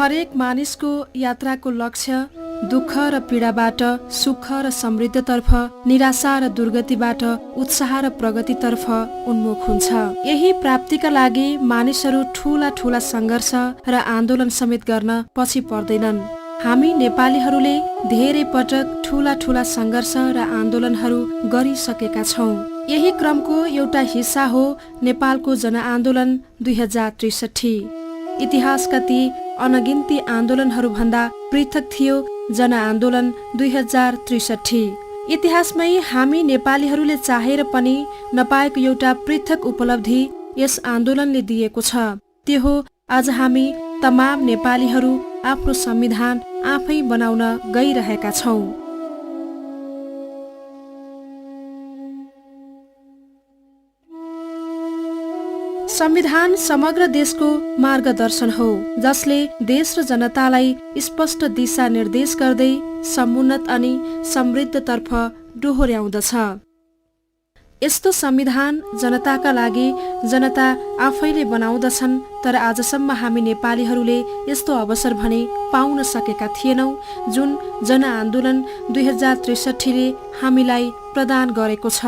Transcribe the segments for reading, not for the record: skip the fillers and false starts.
हरेक मानिसको यात्राको लक्ष्य दुःख र पीडाबाट सुख र समृद्धतर्फ, निराशा र दुर्गतिबाट उत्साह र प्रगतितर्फ उन्मुख हुन्छ। यही प्राप्तिका लागि मानिसहरू ठूला ठूला सङ्घर्ष र आन्दोलन समेत गर्न पछि पर्दैनन्। हामी नेपालीहरूले धेरै पटक ठूला ठूला सङ्घर्ष र आन्दोलनहरू गरिसकेका छौँ। यही क्रमको एउटा हिस्सा हो नेपालको जनआन्दोलन 2063। इतिहासका ती अनगिन्ती आन्दोलनहरू भन्दा पृथक थियो जनआन्दोलन 2063। इतिहासमै हामी नेपालीहरूले चाहेर पनि नपाएको एउटा पृथक उपलब्धि यस आन्दोलनले दिएको छ। त्यो हो आज हामी तमाम नेपालीहरू आफ्नो संविधान आफै बनाउन गइरहेका छौँ। संविधान समग्र देशको मार्गदर्शन हो, जसले देश र जनतालाई स्पष्ट दिशा निर्देश गर्दै समुन्नत अनि समृद्धतर्फ डोहोर्याउँदछ। यस्तो संविधान जनताका लागि जनता आफैले बनाउँदछन्, तर आजसम्म हामी नेपालीहरूले यस्तो अवसर भने पाउन सकेका थिएनौँ, जुन जनआन्दोलन 2063ले हामीलाई प्रदान गरेको छ।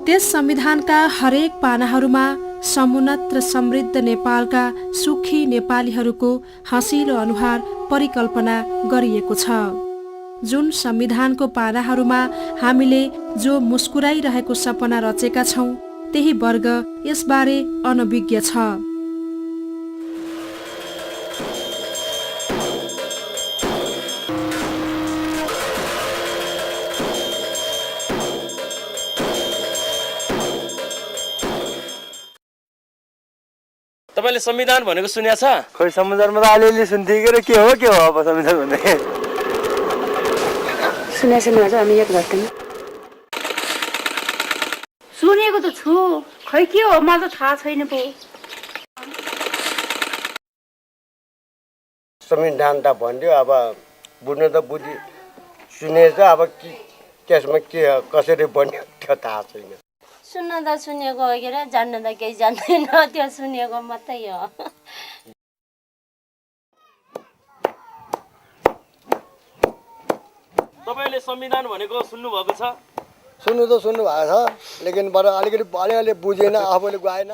त्यस संविधानका हरेक पानाहरूमा समुन्नत र समृद्ध नेपालका सुखी नेपालीहरूको हँसिलो अनुहार परिकल्पना गरिएको छ। जुन संविधानको पानाहरूमा हामीले जो मुस्कुराइरहेको सपना रचेका छौँ, त्यही वर्ग यसबारे अनभिज्ञ छ। तपाईले संविधान भनेको सुन्या छ? खोइ संविधानमा त अलिअलि सुन्थे के हो अब संविधान भन्ने सुनेको हामी एक घटना सुनेको त छु, खै के हो मलाई त थाहा छैन पो। संविधान त भन्यो, अब बुझ्नु त बुझि सुनेछ, अब त्यसमा के कसरी बन्यो त्यो थाहा छैन। सुन्न त सुनेको हो के र जान्न त केही जान्दैन, त्यो सुनेको मात्रै हो। तपाईले संविधान भनेको सुन्नु भएको छ? सुन्नु त सुन्नु भएको छ, लेकिन बरु अलिअलि बुझेन, आफूले गएन।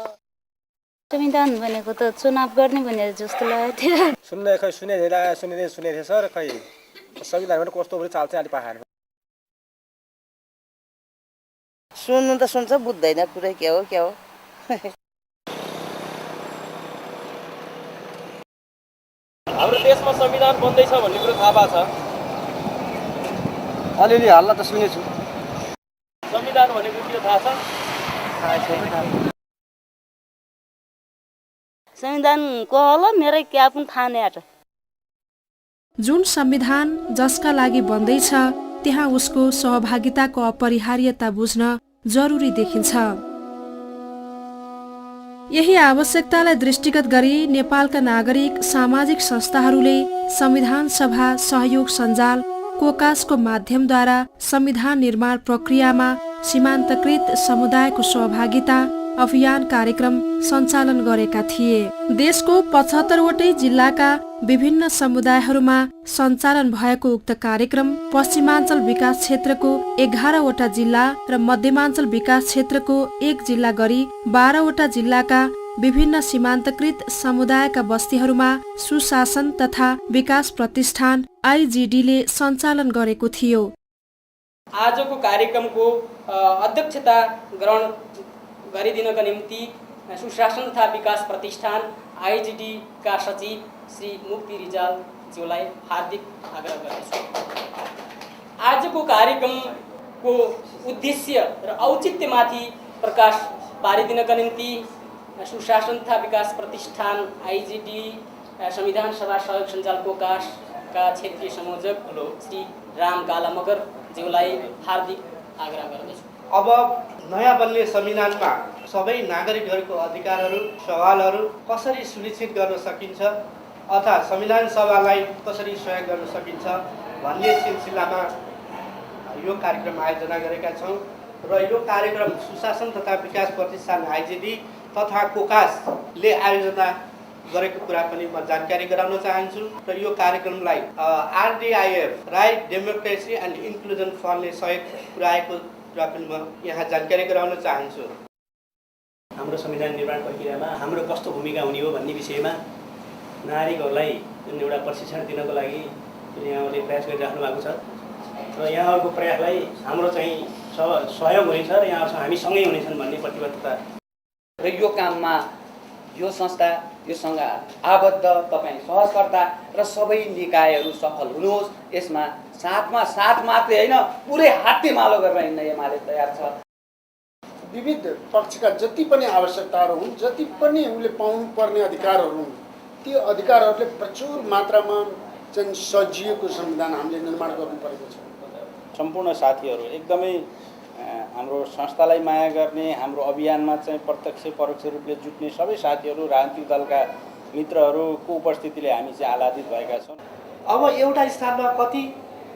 संविधान भनेको त चुनाव गर्ने भनेर जस्तो लागेको थियो। सुन्ने खै सुनेको थियो सर, खै संविधान भने कस्तो पनि चाल्छ अलि पाखाएर। सुन्नु त सुन्छ, बुझ्दैन पुरै के हो। हाम्रो देशमा संविधान बन्दैछ भन्ने कुरो थाहा भएको छ? अलिअलि हल्ला त सुनेछु। संविधान भनेको के थाहा छ? संविधानको होला मेरै क्या पनि थाहा नै आछ। जुन संविधान जसका लागि बन्दैछ त्यहाँ उसको सहभागिताको अपरिहार्यता बुझ्न जरुरी देखिन्छ। यही आवश्यकतालाई दृष्टिगत गरी नेपालका नागरिक सामाजिक संस्थाहरूले संविधान सभा सहयोग सञ्जाल कोकासको माध्यमद्वारा संविधान निर्माण प्रक्रियामा सीमान्तकृत समुदायको सहभागिता अभियान कार्यक्रम सञ्चालन गरेका थिए। देशको 75 वटै जिल्लाका विभिन्न समुदायहरूमा सञ्चालन भएको उक्त कार्यक्रम पश्चिमाञ्चल विकास क्षेत्रको 11 वटा जिल्ला र मध्यमाञ्चल विकास क्षेत्रको 1 जिल्ला गरी 12 वटा जिल्लाका विभिन्न सीमान्तकृत समुदायका बस्तीहरूमा सुशासन तथा विकास प्रतिष्ठान आइजिडीले सञ्चालन गरेको थियो। आजको कार्यक्रमको अध्यक्षता ग्रहण गरिदिनका निम्ति सुशासन तथा विकास प्रतिष्ठान आइजिडी का सचिव श्री मुक्ति रिजालज्यूलाई हार्दिक आग्रह गर्दछु। आजको कार्यक्रमको उद्देश्य र औचित्यमाथि प्रकाश पारिदिनका निम्ति सुशासन तथा विकास प्रतिष्ठान आइजिडी संविधान सभा सहयोग सञ्जाल कोकासका क्षेत्रीय संयोजक श्री राम गालामगर ज्यूलाई हार्दिक आग्रह गर्दछु। अब नयाँ बन्ने संविधानमा सबै नागरिकहरूको अधिकारहरू सवालहरू कसरी सुनिश्चित गर्न सकिन्छ अथवा संविधान सभालाई कसरी सहयोग गर्न सकिन्छ भन्ने सिलसिलामा यो कार्यक्रम आयोजना गरेका छौँ र यो कार्यक्रम सुशासन तथा विकास प्रतिष्ठान आइजिडी तथा कोकासले आयोजना गरेको कुरा पनि म जानकारी गराउन चाहन्छु र यो कार्यक्रमलाई RDIF right democracy and inclusion फन्डले सहयोग पुर्याएको कुरा पनि म यहाँ जानकारी गराउन चाहन्छु। हाम्रो संविधान निर्माण प्रक्रियामा हाम्रो कस्तो भूमिका हुने हो भन्ने विषयमा नागरिकहरूलाई जुन एउटा प्रशिक्षण दिनको लागि यहाँहरूले प्रयास गरिराख्नु भएको छ र यहाँहरूको प्रयासलाई हाम्रो चाहिँ सहयोग हुनेछ र यहाँहरूसँग हामी सँगै हुनेछन् भन्ने प्रतिबद्धता र यो काममा यो संस्था योसँग आबद्ध तपाईँ सहजकर्ता र सबै निकायहरू सफल हुनुहोस्। यसमा साथ मात्रै होइन पुरै हात्तेमालो गरेर हिँड्न एमाले तयार छ। विविध पक्षका जति पनि आवश्यकताहरू हुन्, जति पनि उसले पाउनुपर्ने अधिकारहरू हुन्, ती अधिकारहरूले प्रचुर मात्रामा चाहिँ सजिएको संविधान हामीले निर्माण गर्नु परेको छ। सम्पूर्ण साथीहरू एकदमै हाम्रो संस्थालाई माया गर्ने, हाम्रो अभियानमा चाहिँ प्रत्यक्ष परोक्ष रूपले जुट्ने सबै साथीहरू, राजनीतिक दलका मित्रहरूको उपस्थितिले हामी चाहिँ आह्लादित भएका छौँ। अब एउटा स्थानमा कति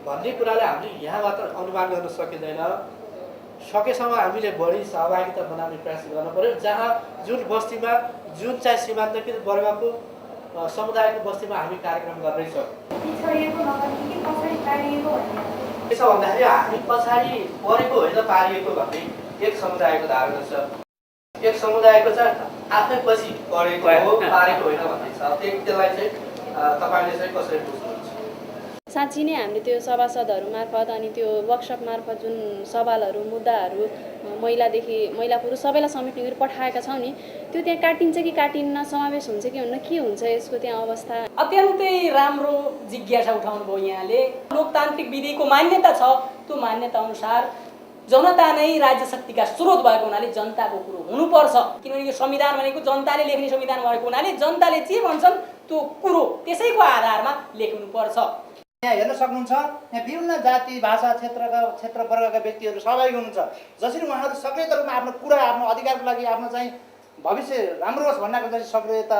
भन्ने कुरालाई हामीले यहाँबाट अनुमान गर्न सकिँदैन। सकेसम्म हामीले बढी सहभागिता बनाउने प्रयास गर्नु पर्यो। जहाँ जुन बस्तीमा जुन चाहिँ सीमान्तकृत वर्गको समुदायको बस्तीमा हामी कार्यक्रम गर्दैछौँ। यसो भन्दाखेरि हामी पछाडि परेको होइन पारिएको भन्ने एक समुदायको धारणा छ। एक समुदायको चाहिँ आफै पछि परेको हो पारेको होइन भन्ने छ। त्यसलाई चाहिँ तपाईँले चाहिँ कसरी बुझ्नुहुन्छ? साँच्ची नै हामीले त्यो सभासदहरू मार्फत अनि त्यो वर्कसप मार्फत जुन सवालहरू मुद्दाहरू महिला पुरुष सबैलाई समेट्ने गरी पठाएका छौँ नि, त्यो त्यहाँ काटिन्छ कि काटिन्न, समावेश हुन्छ कि हुन्न, के हुन्छ यसको त्यहाँ अवस्था? अत्यन्तै राम्रो जिज्ञासा उठाउनु भयो यहाँले। लोकतान्त्रिक विधिको मान्यता छ, त्यो मान्यता अनुसार जनता नै राज्य शक्तिका स्रोत भएको हुनाले जनताको कुरो हुनुपर्छ। किनभने यो संविधान भनेको जनताले लेख्ने संविधान भएको हुनाले जनताले जे भन्छन् त्यो कुरो त्यसैको आधारमा लेख्नुपर्छ। यहाँ हेर्न सक्नुहुन्छ, यहाँ विभिन्न जाति भाषा क्षेत्र वर्गका व्यक्तिहरू सहभागी हुनुहुन्छ। जसरी उहाँहरू सक्रिय रूपमा आफ्नो कुरा, आफ्नो अधिकारको लागि, आफ्नो चाहिँ भविष्य राम्रो होस् भन्नको लागि सक्रियता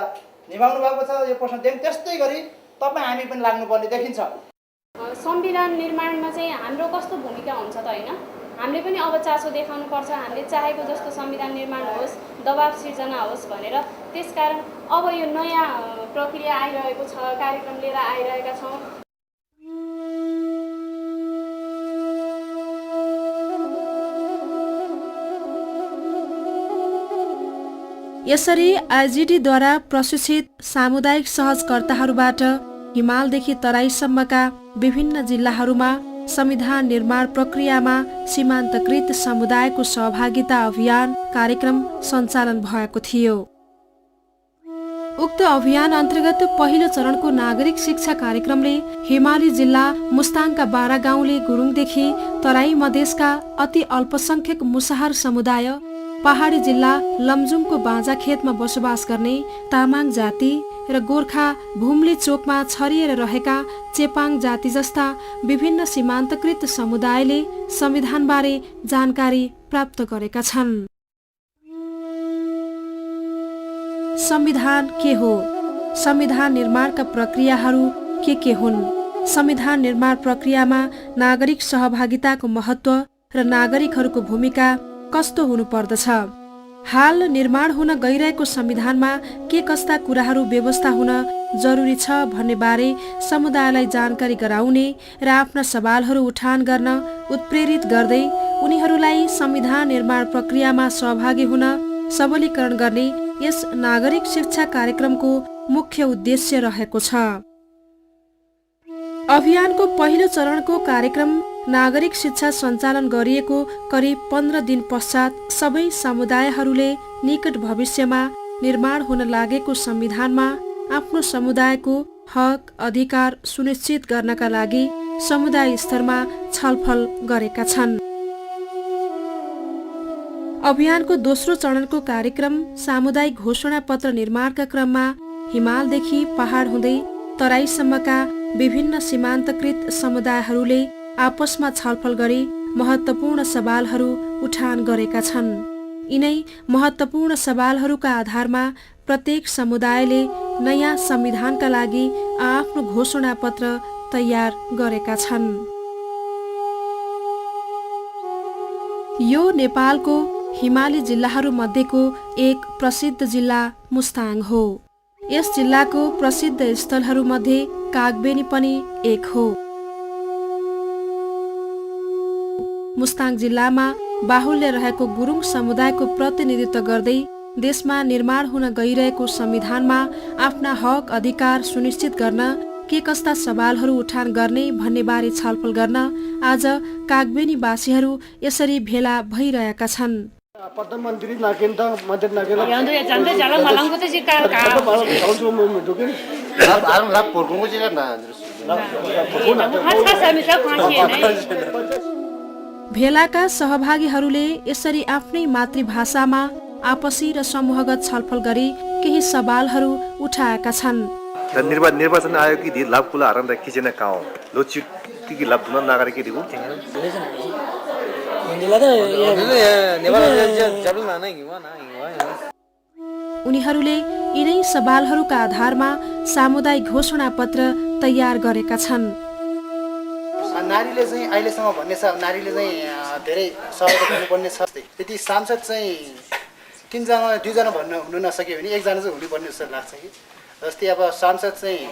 निभाउनु भएको छ यो प्रश्नदेखि, त्यस्तै गरी तपाईँ हामी पनि लाग्नुपर्ने देखिन्छ। संविधान निर्माणमा चाहिँ हाम्रो कस्तो भूमिका हुन्छ त होइन? हामीले पनि अब चासो देखाउनुपर्छ। हामीले चाहेको जस्तो संविधान निर्माण होस्, दबाब सिर्जना होस् भनेर। त्यसकारण अब यो नयाँ प्रक्रिया आइरहेको छ, कार्यक्रम लिएर आइरहेका छौँ। यसरी आइजिडीद्वारा प्रशिक्षित सामुदायिक सहजकर्ताहरूबाट हिमालदेखि तराईसम्मका विभिन्न जिल्लाहरूमा संविधान निर्माण प्रक्रियामा सीमान्तकृत समुदायको सहभागिता अभियान कार्यक्रम सञ्चालन भएको थियो। उक्त अभियान अन्तर्गत पहिलो चरणको नागरिक शिक्षा कार्यक्रमले हिमाली जिल्ला मुस्ताङका 12 गाउँले गुरुङदेखि तराई मधेसका अति अल्पसंख्यक मुसाहर समुदाय, पहाडी जिल्ला लमजुङको बाँजाखेतमा बसोबास गर्ने तामाङ जाति र गोर्खा भुम्ले चोकमा छरिएर रहेका चेपाङ जाति जस्ता विभिन्न सीमान्तकृत समुदायले संविधानबारे जानकारी प्राप्त गरेका छन्। संविधान के हो? संविधान निर्माणका प्रक्रियाहरू के हुन्? संविधान निर्माण प्रक्रियामा नागरिक सहभागिताको महत्त्व र नागरिकहरूको भूमिका कस्तो हुनु पर्दछ? हाल निर्माण हुन गइरहेको संविधानमा के कस्ता कुराहरू व्यवस्था हुन जरुरी छ भन्ने बारे समुदायलाई जानकारी गराउने र आफ्ना सवालहरू उठान गर्न उत्प्रेरित गर्दै उनीहरूलाई संविधान निर्माण प्रक्रियामा सहभागी हुन सबलीकरण गर्ने यस नागरिक शिक्षा कार्यक्रमको मुख्य उद्देश्य रहेको छ। अभियानको पहिलो चरणको कार्यक्रम नागरिक शिक्षा सञ्चालन गरिएको करिब 15 दिन पश्चात सबै समुदायहरूले निकट भविष्यमा निर्माण हुन लागेको संविधानमा आफ्नो समुदायको हक अधिकार सुनिश्चित गर्नका लागि समुदाय स्तरमा छलफल गरेका छन्। अभियानको दोस्रो चरणको कार्यक्रम सामुदायिक घोषणा पत्र निर्माणका क्रममा हिमालदेखि पहाड हुँदै तराईसम्मका विभिन्न सीमान्तकृत समुदायहरूले आपसमा छलफल गरी महत्त्वपूर्ण सवालहरू उठान गरेका छन्। यिनै महत्त्वपूर्ण सवालहरूका आधारमा प्रत्येक समुदायले नयाँ संविधानका लागि आफ्नो घोषणा पत्र तयार गरेका छन्। यो नेपालको हिमाली जिल्लाहरूमध्येको एक प्रसिद्ध जिल्ला मुस्ताङ हो। यस जिल्लाको प्रसिद्ध स्थलहरूमध्ये कागबेनी पनि एक हो। मुस्ताङ जिल्लामा बाहुल्य रहेको गुरुङ समुदायको प्रतिनिधित्व गर्दै देशमा निर्माण हुन गइरहेको संविधानमा आफ्ना हक अधिकार सुनिश्चित गर्न के कस्ता सवालहरू उठान गर्ने भन्ने बारे छलफल गर्न आज कागबेनीवासीहरू यसरी भेला भइरहेका छन्। प्रधानमन्त्री नाकेन त मदत नाकेन जान्दै जाला मलंगको त जी कार का भेलाका सहभागीहरूले यसरी आफ्नै मातृभाषामा आपसी र समूहगत छलफल गरी केही सवालहरू उठाएका छन्। निर्वाचन आयोग की लाभ कुला आरंभ किचन काओ लोची की लाभ न नागरिक की दिगु उनीहरूले यिनै सवालहरूका आधारमा सामुदायिक घोषणा पत्र तयार गरेका छन्। नारीले चाहिँ अहिलेसम्म भन्ने छ नारीले चाहिँ धेरै सहयोग गर्नुपर्ने छ। यदि सांसद चाहिँ 3 जना 2 जना भन्न हुन नसक्यो भने 1 जना चाहिँ हुनुपर्ने जस्तो लाग्छ कि। जस्तै अब सांसद चाहिँ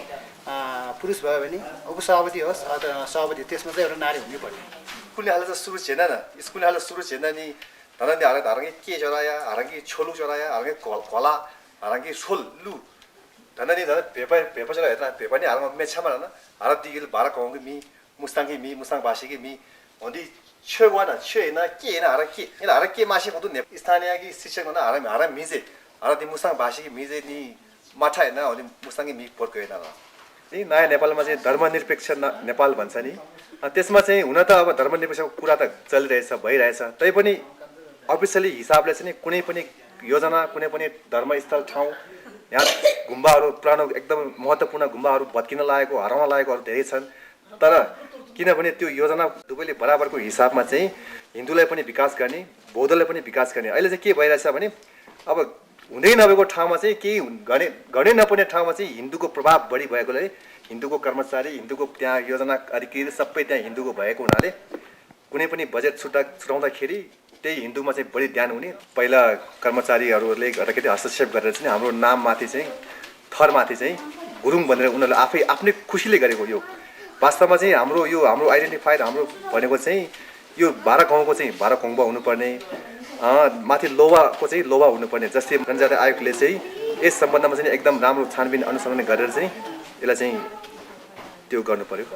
पुरुष भयो भने उपसभापति होस् अथवा सभापति त्यसमा चाहिँ एउटा नारी हुनुपर्ने। स्कुलले हाल त सुरु छैन न स्कुलले हाल सुरु छैन नि धनन्दी हारंगी के चराया हारंगी छोलु चराया हारंगी कोला हारंगी सोल लु धनन्दी धन पेपर चला हेर्न पेपर नि हारमा मेछमा न हार दिगिल बारा कहूंगी मी मुस्ताङकी मी मुस्ताङ भाषी की मी ओन्दी छेवाना छेना के न हार के इन हार के मासे को स्थानीय की शिक्षक न हार मिजे हार दि मुस्ताङ भाषी की मिजे नि माठा हैन अनि मुस्ताङकी मी पोर गएन नि नयाँ नेपालमा चाहिँ धर्मनिरपेक्ष नेपाल भन्छ नि त्यसमा चाहिँ हुन त अब धर्मनिरपेक्षको कुरा त चलिरहेछ भइरहेछ तै पनि अफिसियली हिसाबले चाहिँ कुनै पनि योजना कुनै पनि धर्मस्थल ठाउँ यहाँ गुम्बाहरू पुरानो एकदम महत्त्वपूर्ण गुम्बाहरू भत्किन लागेको हराउन लागेकोहरू धेरै छन्। तर किनभने त्यो योजना दुवैले बराबरको हिसाबमा चाहिँ हिन्दूलाई पनि विकास गर्ने बौद्धलाई पनि विकास गर्ने अहिले चाहिँ के भइरहेछ भने अब हुँदै नभएको ठाउँमा चाहिँ केही गर्नै नपर्ने ठाउँमा चाहिँ हिन्दूको प्रभाव बढी भएकोले हिन्दूको कर्मचारी हिन्दूको त्यहाँ योजना अधिकारी सबै त्यहाँ हिन्दूको भएको हुनाले कुनै पनि बजेट छुटाउँदाखेरि त्यही हिन्दूमा चाहिँ बढी ध्यान हुने। पहिला कर्मचारीहरूले अलिकति हस्तक्षेप गरेर चाहिँ हाम्रो नाममाथि चाहिँ थरमाथि चाहिँ गुरुङ भनेर उनीहरूले आफ्नै खुसीले गरेको यो वास्तवमा चाहिँ हाम्रो आइडेन्टिफायर हाम्रो भनेको चाहिँ यो 12 गाउँको चाहिँ 12 गाउँबा हुनुपर्ने माथि लोवाको चाहिँ लोवा हुनुपर्ने। जस्तै जनजाति आयोगले चाहिँ यस सम्बन्धमा चाहिँ एकदम राम्रो छानबिन अनुसन्धान गरेर चाहिँ यसलाई चाहिँ त्यो गर्नु पर्यो।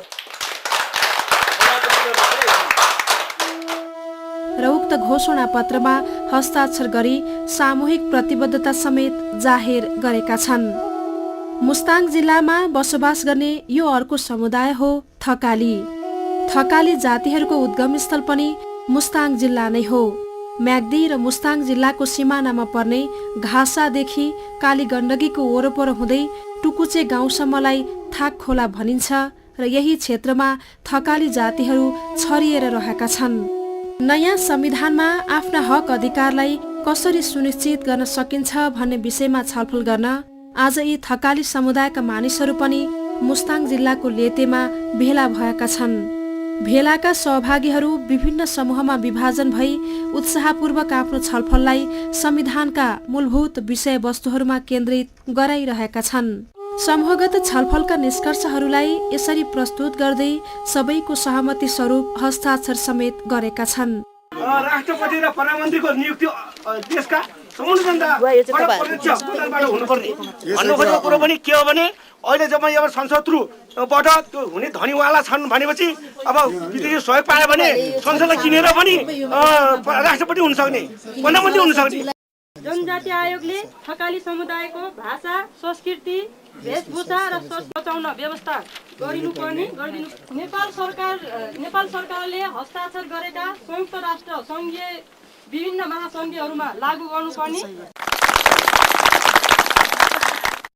र उक्त घोषणा पत्रमा हस्ताक्षर गरी सामूहिक प्रतिबद्धता समेत जाहेर गरेका छन्। मुस्ताङ जिल्लामा बसोबास गर्ने यो अर्को समुदाय हो थकाली। थकाली जातिहरूको उद्गम स्थल पनि मुस्ताङ जिल्ला नै हो। म्याग्दी र मुस्ताङ जिल्लाको सिमानामा पर्ने घासादेखि काली गण्डकीको वरपर हुँदै टुकुचे गाउँसम्मलाई थाक खोला भनिन्छ र यही क्षेत्रमा थकाली जातिहरू छरिएर रहेका छन्। नयाँ संविधानमा आफ्ना हक अधिकारलाई कसरी सुनिश्चित गर्न सकिन्छ भन्ने विषयमा छलफल गर्न आज यी थकाली समुदायका मानिसहरू पनि मुस्ताङ जिल्लाको लेतेमा भेला भएका छन्। भेलाका सहभागीहरू विभिन्न समूहमा विभाजन भई उत्साहपूर्वक आफ्नो छलफललाई संविधानका मूलभूत विषयवस्तुहरूमा केन्द्रित गराइरहेका छन्। समूहगत छलफलका निष्कर्षहरूलाई यसरी प्रस्तुत गर्दै सबैको सहमति स्वरूप हस्ताक्षर समेत गरेका छन्। राष्ट्रपति र प्रधानमन्त्रीको नियुक्ति देशका सम्पूर्ण जनताबाट हुनुपर्ने भन्नु खोजेको कुरो पनि के हो भने अहिले जब अब संसद थ्रुबाट त्यो हुने धनीवाला छन् भनेपछि अब विदेशी सहयोग पायो भने संसदलाई किनेर पनि राष्ट्रपति हुन सक्ने प्रधानमन्त्री हुन सक्ने। जनजाति आयोगले थकाली समुदायको भाषा संस्कृति वेशभूषा र सोच बचाउन व्यवस्था गरिदिनु। नेपाल सरकारले हस्ताक्षर गरेका संयुक्त राष्ट्र संघीय विभिन्न महासन्धिहरूमा लागू गर्नुपर्ने।